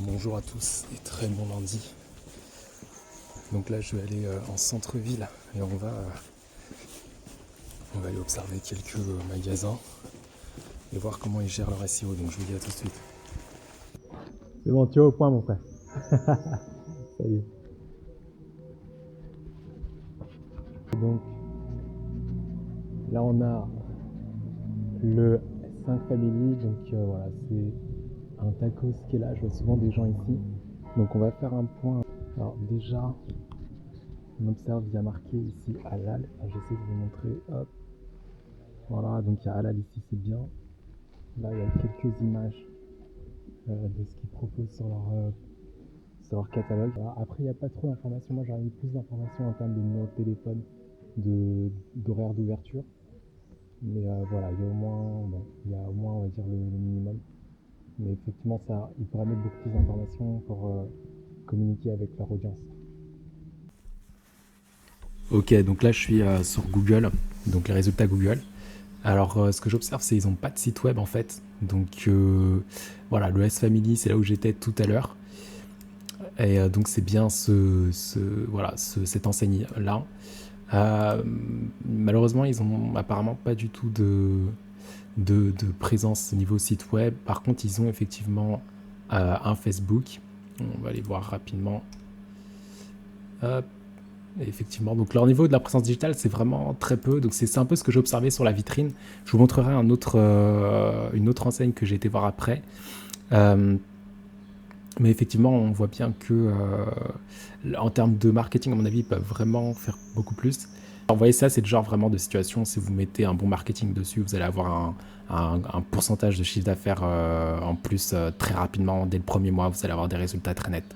Bonjour à tous et très bon lundi. Donc là je vais aller en centre-ville et on va aller observer quelques magasins et voir comment ils gèrent leur SEO. Donc je vous dis à tout de suite. C'est bon, tu es au point, mon frère. Salut. Donc, là, on a le 5 Family. Donc, voilà, c'est un tacos qui est là. Je vois souvent des gens ici. Donc, on va faire un point. Alors, déjà, on observe, il y a marqué ici Halal. Enfin, j'essaie de vous montrer. Hop. Voilà, donc il y a Halal ici, c'est bien. Là, il y a quelques images de ce qu'ils proposent sur leur catalogue. Voilà. Après, il n'y a pas trop d'informations. Moi, j'aurais mis plus d'informations en termes de numéro de téléphone, d'horaire d'ouverture. Mais voilà, il y a au moins, bon, il y a au moins, on va dire, le minimum. Mais effectivement, ça, ils pourraient mettre beaucoup plus d'informations pour communiquer avec leur audience. Ok, donc là je suis sur Google, donc les résultats Google. Alors ce que j'observe c'est qu'ils n'ont pas de site web en fait. Donc voilà, le S-Family c'est là où j'étais tout à l'heure. Et donc c'est bien cette enseigne là. Malheureusement ils ont apparemment pas du tout de présence au niveau site web. Par contre, ils ont effectivement un Facebook. On va aller voir rapidement. Hop. Et effectivement, donc leur niveau de la présence digitale, c'est vraiment très peu. Donc c'est un peu ce que j'ai observé sur la vitrine. Je vous montrerai une autre enseigne que j'ai été voir après. Mais effectivement, on voit bien que en termes de marketing, à mon avis, ils peuvent vraiment faire beaucoup plus. Alors, vous voyez, ça, c'est le genre vraiment de situation, si vous mettez un bon marketing dessus, vous allez avoir un pourcentage de chiffre d'affaires en plus très rapidement. Dès le premier mois, vous allez avoir des résultats très nets.